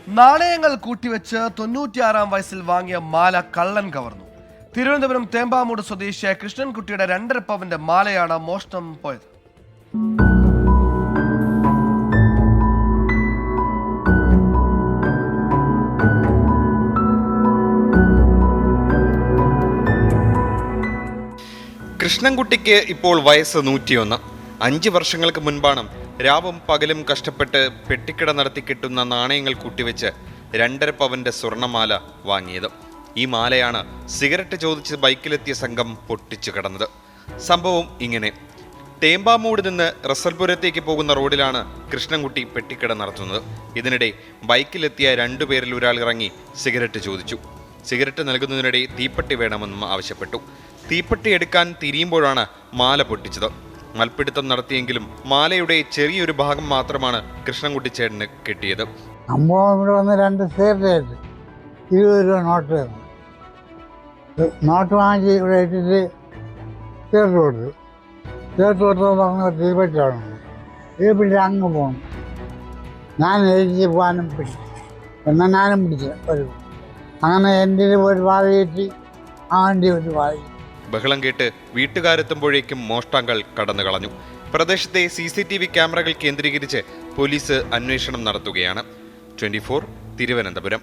നാണയങ്ങൾ കൂട്ടിവെച്ച് 96-ാം വയസ്സിൽ വാങ്ങിയ മാല കള്ളൻ കവർന്നു. തിരുവനന്തപുരം തേമ്പാമൂട് സ്വദേശിയായ കൃഷ്ണൻകുട്ടിയുടെ 2.5 പവന്റെ മാലയാണ് മോഷണം പോയത്. കൃഷ്ണൻകുട്ടിക്ക് ഇപ്പോൾ വയസ്സ് 101. 5 വർഷങ്ങൾക്ക് മുൻപാണ് രാവും പകലും കഷ്ടപ്പെട്ട് പെട്ടിക്കട നടത്തി കിട്ടുന്ന നാണയങ്ങൾ കൂട്ടിവെച്ച് 2.5 പവന്റെ സ്വർണ്ണമാല വാങ്ങിയത്. ഈ മാലയാണ് സിഗരറ്റ് ചോദിച്ച് ബൈക്കിലെത്തിയ സംഘം പൊട്ടിച്ചു കടന്നത്. സംഭവം ഇങ്ങനെ: തേമ്പാമൂട് നിന്ന് റസൽപുരത്തേക്ക് പോകുന്ന റോഡിലാണ് കൃഷ്ണൻകുട്ടി പെട്ടിക്കട നടത്തുന്നത്. ഇതിനിടെ ബൈക്കിലെത്തിയ 2 പേരിൽ ഒരാൾ ഇറങ്ങി സിഗരറ്റ് ചോദിച്ചു. സിഗരറ്റ് നൽകുന്നതിനിടെ തീപ്പെട്ടി വേണമെന്നും ആവശ്യപ്പെട്ടു. തീപ്പെട്ടി എടുക്കാൻ തിരിയുമ്പോഴാണ് മാല പൊട്ടിച്ചത്. മൽപ്പിടുത്തം നടത്തിയെങ്കിലും മാലയുടെ ചെറിയൊരു ഭാഗം മാത്രമാണ് കൃഷ്ണൻകുട്ടി ചേട്ടന് കിട്ടിയത്. ഇവിടെ വന്ന് 2 സിഗരറ്റ് 20 രൂപ നോട്ട് വാങ്ങി ഇവിടെ ഇട്ടിട്ട് സിഗരറ്റ് കൊടുത്തു. സിഗരറ്റ് കൊടുത്തത് പറഞ്ഞ തീപ്പെട്ടിയാണ്. തീപ്പെട്ടി അങ്ങ് പോകണം. ഞാൻ എഴുതി പോകാനും പിടിച്ചു. എന്നാൽ ഞാനും പിടിച്ചു ഒരു. അങ്ങനെ എൻ്റെ ഒരു വാഴ കയറ്റി അവൻ്റെ ഒരു വാഴ. ബഹളം കേട്ട് വീട്ടുകാരെത്തുമ്പോഴേക്കും മോഷ്ടാക്കൾ കടന്നു കളഞ്ഞു. പ്രദേശത്തെ CCTV ക്യാമറകൾ കേന്ദ്രീകരിച്ച് പോലീസ് അന്വേഷണം നടത്തുകയാണ്. 24 തിരുവനന്തപുരം.